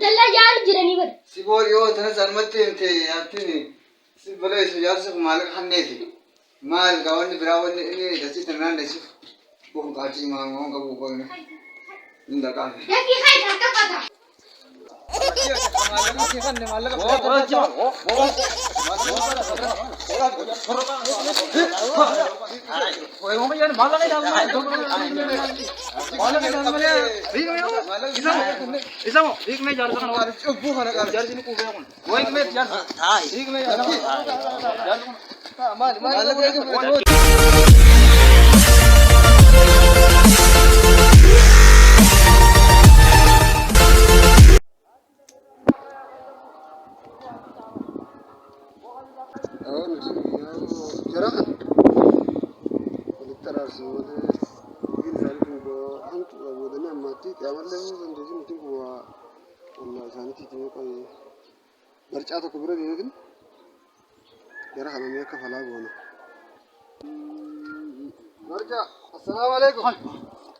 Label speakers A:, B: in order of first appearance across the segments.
A: dalla yaar jirani bar
B: sibor yo tana sarmatti inte yatini sibole sujarsa malak hanneti mal gawani birawani ini dasi tanan dasi bukan kaji mango kabu kono inda kan
A: yaki khai thaka pata
B: jarahan litara sumade gin salikin go hantu abodani amati kamalle zan deji mutum ko wallahi saniti timo kai barca to kubura dekin jarahan me ka fala gona barca assalamu alaikum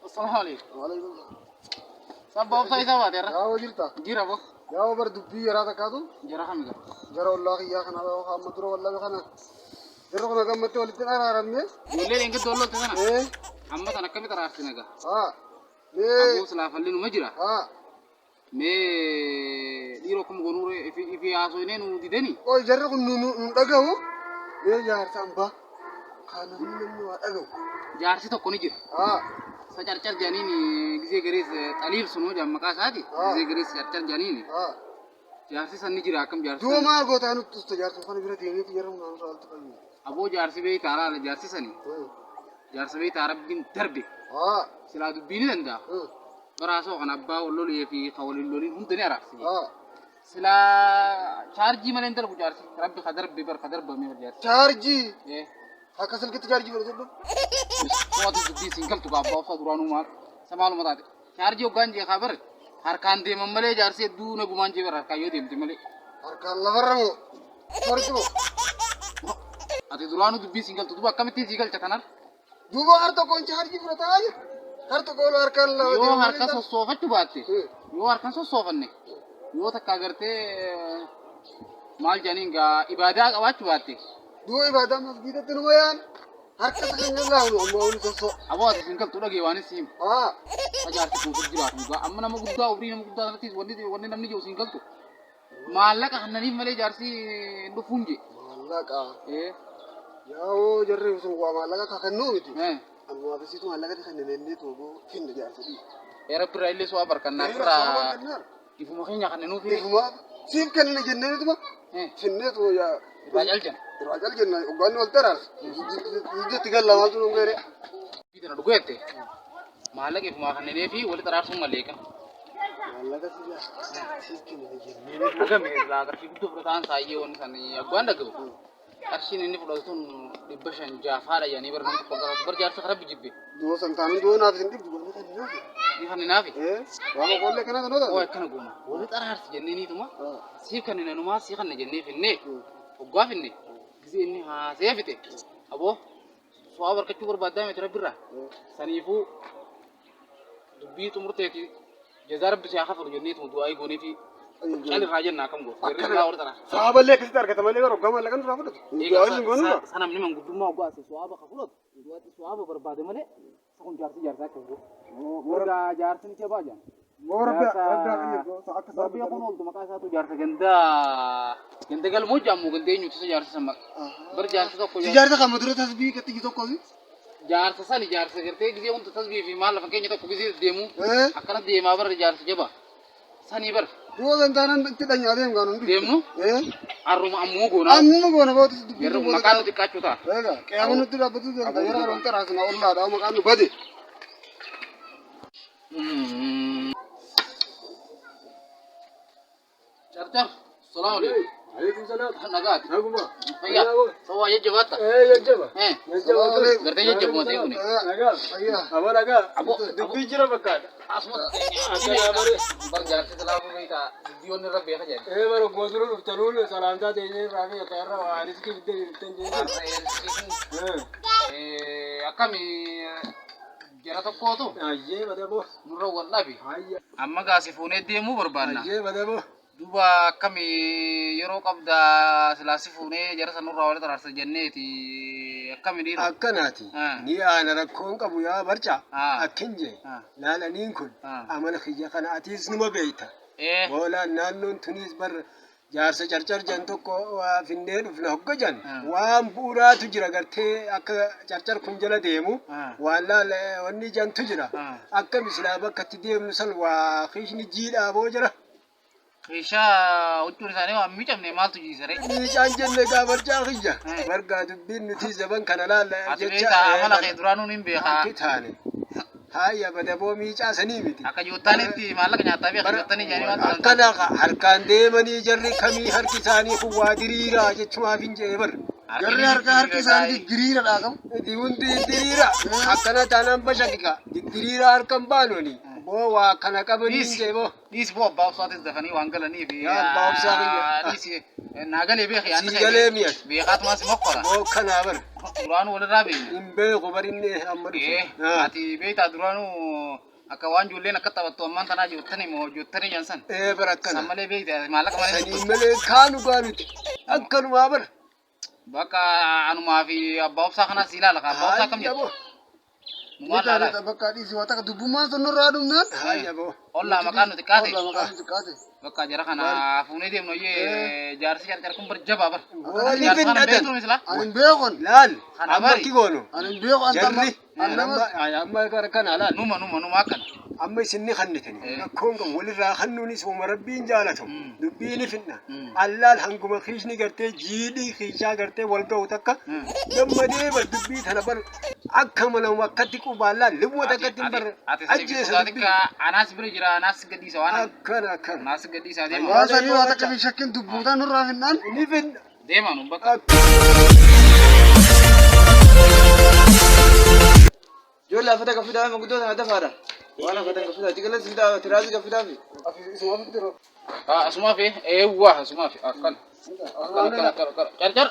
C: assalamu alaikum
B: wa alaikum
C: सब बहुत सही था बात यार
B: आओ जिरता
C: जी रहो
B: आओ बर दुब्बी यरा तका तो
C: जरा हम इधर
B: जरा अल्लाह की या खाना हम मदरो वल्ला खाना जरा को नगम मत वलितना आराम में
C: ये लेंगे दो लोग थे ना
B: ए
C: हम बता ना कभी तरह से ना का
B: हां मैं
C: अबू सलाफ अल्ली नु मजरा
B: हां
C: मैं लीरो कम गोनूरे इफी आसो इन्हें नु दी देनी
B: ओ जरा को नु दगाओ ये यार सांबा खाना नु वा दगाओ
C: जार से तो कोनी जी
B: हां
C: सचार चर जानी नी गिजे गरीस तालील सुनो जब मका साथी गिजे गरीस चर जानी नी
B: हां
C: जार से सन्नी जी राकम जार
B: दो मार गोता नु तो यार तो खाने बिना देने की जरा नाम साल तो कहीं
C: अबू जार से भी तारा जार से सनी जार से भी तारा बिन दरबे
B: हां
C: सिला दु बिन दंदा बरासो कन अब्बा वल्लो ले फी खवल लोली हम तने राखसी
B: हां
C: सिला चार्जी मने अंदर को चार्जी रब्बी खदर बिबर खदर बमी वर जार
B: चार्जी
C: ए
B: hakasal kita charge bodo bodo
C: बहुत ही सिंगल तो बाबा सा दुरानु मार समाल मत आते चार्ज यो गंज ये खबर हर कान दे ममले जार से दू न गुमान जे बर का यो देम तिमले
B: har kan lavaramo sortu
C: अते दुरानु दुबी सिंगल तो दुबा कमिति सिंगल चकनर
B: dugo har to kon charge bodo ay har to ko har kan la
C: यो हर का सोफा टू बात यो हर का सोफा ने यो तक का करते माल जानेगा इबादत आवाज बात
B: do ibadah masjid itu lumayan har ka ta kan la no mo ni so
C: अब आते सिंगल तो लगे वाने सिम
B: ah
C: हजार से पूछ दिला दूंगा अम्मा ना मुद्दा उबरी ना मुद्दा नती वन्नी नमनी जो सिंगल तो मालक हन्ननी मले जार से ndo funge
B: malaka
C: eh
B: yao jarre so wa malaka ka kan no miti
C: eh
B: amma ba situ malaka ta kan ne to go fin da jar sadi
C: era pura ile so abar kan nakra ifu mo khinya kan no fi
B: ma sim kan ne jenne to ba
C: eh
B: finne to ya
C: rajal jan
B: rajal jenna ugani wal taras ide tigal la mazu ngere
C: bidana dugete malak ifu ma kan ne fi wal tarar sum maleka
B: malaka sija sim kan ne jenne
C: aga me la gar fi du protan saye on san agwanda go arshin ni fudo tun dibashan jafara yani bar nan ko bar jar sa kharab jibbe
B: do santan do na sindi do na kan na
C: ni kan nafi
B: eh wa ma kolle kana no da
C: o kan goma wal tarar jenne ni tuma si kan ne numa si kan ne jenne finne ogwa finne gize ni ha sefite abo so abar kachu bar badda me tarabira sanifu dubbi tumurte ki jazar bi ya khafar jenne tum duai goni fi kali rajan na kam go rilla or tara
B: sahaballe kasi tar ka tamale ro gama lagan rafa do ali gonu
C: sanam ni man guduma go ase so aba khafulot duati so aba barbade male sakun jarsi ko moga jarsi ni ke bajan
B: mo rabbi rabbi ko sa akasa
C: rabbi ko no to makasa to jarsi genda gal mo jamu gende nyu to jarsi sama bar jarsi ko
B: tijar ta kamudro tasbih ka tigi to ko
C: jarsi sali jarsi gerte gize on to tasbih fi mal fa kenya to gize demu
B: eh
C: akana dema bar jarsi jaba sani bar
B: do santanan ti danya dem ganu
C: demu
B: eh
C: aruma ammu go na
B: ammu go na bo tu
C: yerro makano dikachuta
B: ega kayamunu tu rabatu da yara ron taras na Allah da makanu bade
C: चल चल सलाम अलैकुम
B: عليكم السلام.
C: Nagaa.
B: Naguma.
C: Fayyaa. Sawaa jajjabaata.
B: Jajjaba.
C: Jajjaba. Gartee jajjabu matee kuni.
B: Nagaa. Aba nagaa. Dubbii jira fakkaata.
C: Asuma.
B: Akkanaa bare.
C: Barjaarsi talaafuu beekaa. Dubbiyoonni irra beeka jedhe.
B: Bara gooturu dhuftanuun salaamtaa ta'ee raafi yataarra waa riskii fiddee jirtan jechuudha.
C: Akkami jara tokkootu
B: Ayyee badaboo.
C: nurra wal dhabi.
B: Ayya.
C: Amma gaasi fuunee deemuu barbaanna.
B: Ayyee badaboo.
C: Duuba akkami yeroo qabda silaasi fuunee jara sanurraa walitti araarsa jenneeti akkami dhiira.
B: Akkanaati. Ni aana rakkoon qabu yaa barca. Akkin jee. Laalaniin kun amala kiyya kana atiis numa beeyta. Boolaan naannoon tunis bar jaarsa carcar jan tokko finnee dhufna hogga jan waan bu'uuraatu jira gartee akka carcar kun jala deemu waan laala wanni jantu jira akka mislaa bakka itti deemnu san waa kiishni jiidhaa boo jira.
C: Ishaa huccuun isaanii waan miicamne maaltu jiisare.
B: Miicaan jenne gaa barcaa kiyya bargaa dubbiin nuti zaban kana laala
C: jecha. Ati beektaa amala kee duraanuu hin beekaa.
B: Kitaane. Haya badaboo miicaa sanii miti.
C: Akka joottaanitti maallaqa nyaataa fi akka joottanii jaanii waan ta'an.
B: Akkana harkaan deemanii jarri kamii harki isaanii kun waa diriiraa jechumaaf hin jee bar. Jarri harki isaanii diriiradhaa qabu. Hundi diriira. Akkana taanaan bashaqqa. Diriiraa harkaan baanoni. Boo waa kana qabanii hin jee boo.
C: Dhiis boo abbaa obsaatis dafanii waan galanii fi.
B: Abbaa obsaa kiyya.
C: Dhiis naagalee beekii yaadda.
B: Siigalee miyas.
C: Beekaatumas mokkora.
B: Boo kanaa bar.
C: Duraanuu walirraa beekne.
B: Hin beeku barinne amma dhufe.
C: Ati beektaa duraanuu akka waan ijoolleen akka taphattu ammaan tanaa joottanii moo joottanii jansan.
B: Bar akkana.
C: San malee beektaa maallaqa malee.
B: Sanii malee kaanu gaanuti. Akkanumaa bar.
C: Bakka anumaa fi abbaa obsaa kanaas ilaala ka abbaa obsaa kam jedhu. Numaan laala.
B: Bakka dhiisii waa takka dubbummaan sonnurraa dhumnaan. Hayya boo.
C: Ollaa maqaan nuti kaate.
B: Ollaa maqaan nuti kaate.
C: Bakka jara kana fuunee deemnu iyyee jaarsi carcar kun barjabaa bar.
B: Waliin
C: Jaarsi kana
B: findatan.
C: beektu misla.
B: Ani beekon. Laal.
C: Kana
B: Amma
C: bari.
B: kigoonu. Ani beekon.
C: Jarri.
B: Amma gara kana laal.
C: Numa akkana.
B: Amma isinni kannitani. Rakkoon kan walirraa kannuunis uuma rabbiin jaalatu. Dubbiin finna. Allaal hanguma kiisni gartee jiidhii kiishaa gartee wal ga'u takka. Gammadee bar dubbii tana bar akka malamu akkatti qubaallaan limmuu takkatti hin bar.
C: Ati sodaatika anaas bira jira anaas gadhiisa waan.
B: Akkana akkana.
C: Anaas gadhiisa deema.
B: Waa sanii waa takka fi shakkiin dubbuutaan nurraa finnaan. Ni finna.
C: Deema nu bakka.
D: Jolla afata kafida ma gudo na dafa da wala afata kafida tigala sinda tirazi kafida fi
C: Asuma fi asuma fi akkan car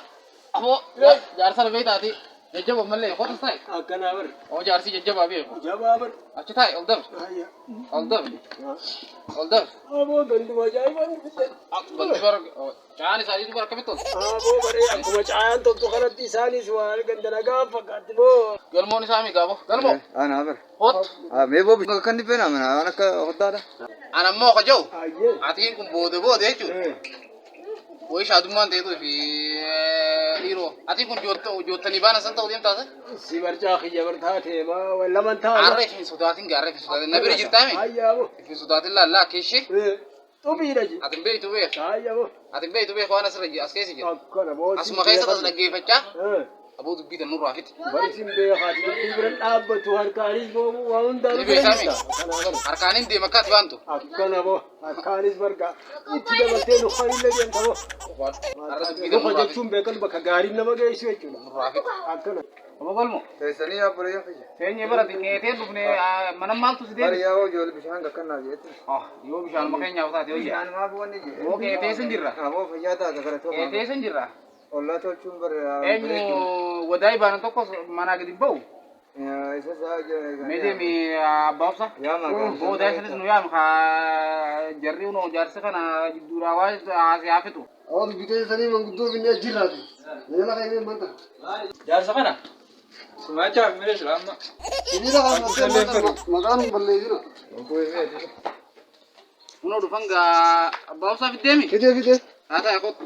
C: abo jaarsa beektaati jajjaba malee hotas ta'i
B: Akkana bar.
C: oo jaarsi jajjaba beeku
B: Jabaa bar.
C: achi ta'i ol dab
B: Hayya.
C: ol dab
B: Aboo ganduma ajaa'ibaan fitan.
C: banti bar caan isaaniitu bar akkamitti ol
B: Aboo baree akkuma caayaan tokko kanatti isaanis waa gandana gaafa fakkaatti boo.
C: galmoon isaa mi gaabo galmoo
D: ana bar
C: hot
D: me bo kan ni pena mana ana ka hodda da
C: ana ammoo ka jau
B: Ayyee.
C: atiin kun boode jechuudha Woi shaadummaan ta'eetu fi dhiiroo atiin kun joottanii baana san ta'uu deemtaase
B: Si barcaa kiyya bar taatee maa laman taa'u.
C: Arre fi sodaatiin na bira jirtaa mi
B: Ayyaa boo.
C: fi sodaatiin laallaa keeshee
B: Xubiidha ji.
C: atin beektu beek
B: Ayyaa boo.
C: atin beektu beek waan as keessa jira
B: Akkana boo.
C: asuma keessa tas dhaggeeffachaa aboo dubbii tan nurraa fiti
B: Barsiin beekaati dubbii bira dhaabbatu harkaanis boo waa hundaa
C: Ni beekami.
B: Kana bar.
C: harkaaniin deema akkaati baantu
B: Akkana boo. Akkaanis barga. Itti dabaltee lukaan illee deemta boo.
C: har'a dubbii tan
B: Luka
C: nurraa fiti
B: jechuun beekan bakka gaariin nama geessu jechuudha.
C: nurraa fiti
B: Akkana.
C: aboo galmo
D: tesani ya pore ya fi
C: teenyee bara xiqqeetee dhufne mana maaltu si
D: bar
C: deebi
D: ya wo jol bishan ga kan na je
C: yoo bishaan makeenyaaf taate hoyya
D: bishan ma bu wani je
C: oo qeetee sin jirra
D: abo fayyata ga kara to
C: qeetee sin jirra
D: olla to chum bar
C: eenyu wadaay baana tokko manaa gadi ba'u
D: ya isa sa je
C: meedeemi abbaabsa
D: ya ma ga
C: boodaa isinis nu yaanu kaa jarri unoo jaarsa kana jidduuraa waa haasee fitu
B: Awwan bitee sanii manguddoo binnee jirraati. Meela ka'ee manta.
C: jaarsa kana
D: sumacha mere salama
B: Sibiila kan maqaan balleessina.
C: unoo dhufan gaa abbaabsaa fiddeemi
B: Fidee.
C: haa ta'e kot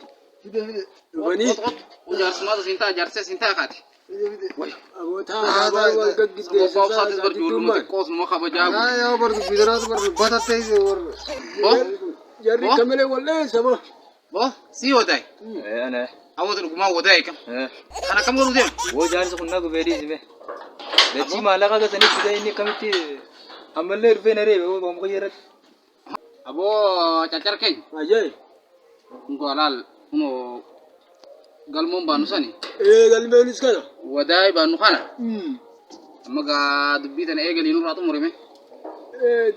B: Fidee. Dhufanii.
C: jaarsumaata sintaa jaarsee sintaa kaati
B: Fidee. Abootaa aadaa wal gaggeessaa.
C: abbaabsaatis bar ijoolluma xiqqoos numa kabajaa
B: Yaa bardu bidanaatu bardu batattee warra. Jarri kamalee walleessa boo.
C: bo sii wadaay
D: ana
C: awwata dhugumaa wadaay kam kana kam godhuu deema
D: wo jar su kunna go beri sime dachi malaka ga tani kida inni kamiti amalle rufe na rebe wo mo yera
C: aboo cacar keenya
B: Ajay.
C: ngolaal Kuno galmoon baanu sani.
B: Galmeenis kana.
C: Wadaay baanu kana. Amma gaa dubbii tana eegalii nurraa xumurime.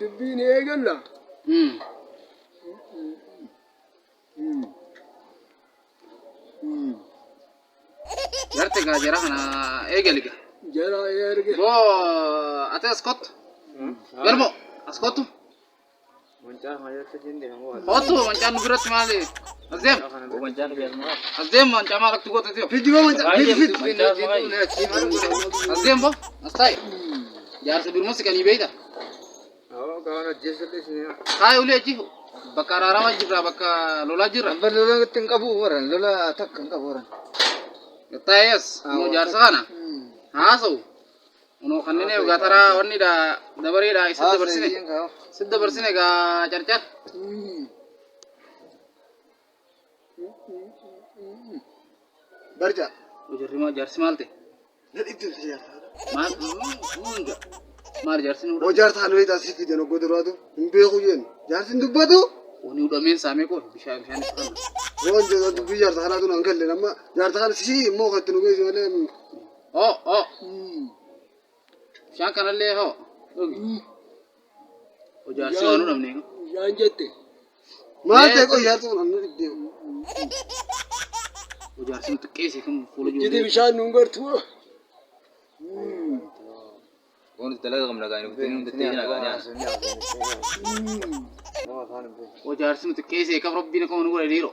B: Dubbiin eegalla.
C: Garte gaa jara kana eegaliga.
B: Jara erge.
C: Bo ate askot. Galmo askotu. Foto wancaan nu biratti maali? Azem. Azem wancaan maal aktu goota tiyo.
B: Fiji go manca. Fit.
C: Azem bo astai. Jaar se birmo se kani beida.
B: Kawana jesel isni.
C: Kai ule ji. Bakka rarama jirra bakka lola jirra.
B: Lola tinkabu waran. Lola takkan kabu waran.
C: Tayes mo jaar sana. Haso. Uno kannene ugatara wanni da dabari da sidda barsine. Sidda barsine ga charchar.
B: Barja.
C: Ujarri ma jarsi malte.
B: Nadittu siya.
C: Mal munga. Mar jarsi nu.
B: Ojar thanu ita siti jeno godorado. Imbe kuyen. Jarsin dubbatu.
C: Oni udah men same ko bishan bishan kan.
B: Ron je dubbi jar thana tu nangale namma jar thana si mo khatnu ge jole.
C: Oh. Bishan kan le ho. Ujar si anu namne ko.
B: Janjete. Mate ko jar tu nanu de.
C: Ujar si tu kesi kam fulo jo.
B: Jidi bishan nungar tu.
D: Kung talaga kami nagaano, tingin na ganyan.
C: Ujar si tu kesi kam robbi na ko nu ko liro.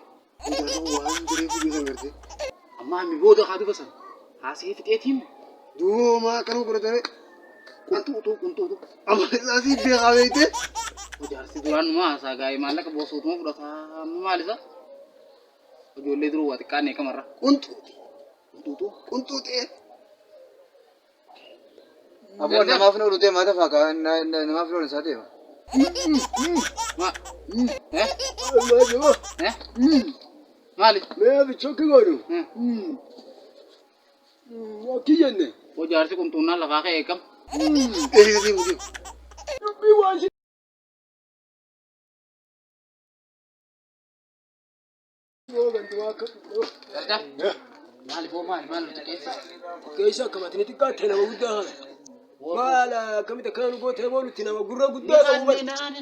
B: Ojar tu wan jere ku bisa ngerte.
C: Amma mi bodo khadu basan. Ha si fit etim.
B: Du ma kanu kurate.
C: Kuntu.
B: Amma asi be gaweite.
C: Ujar si duran ma sa gai malaka bosu tu mo ta malisa. Ujolle duru wat kane kamara.
B: Kuntu te.
D: Abo nama fino rute mata faka, nama fino nisate ma.
C: Ma.
B: Ma jo.
C: Mali.
B: Me bicho ke goru. Wakiyenne.
C: Ujar si kuntu na laka ke kam.
B: Di mudi. Bi wasi.
C: Mali bo mali tu kesi.
B: Keisa kamatini tikate na wuda. Mala kamita kanu gote bolu tina magurra gudda ka ubat.
C: Nani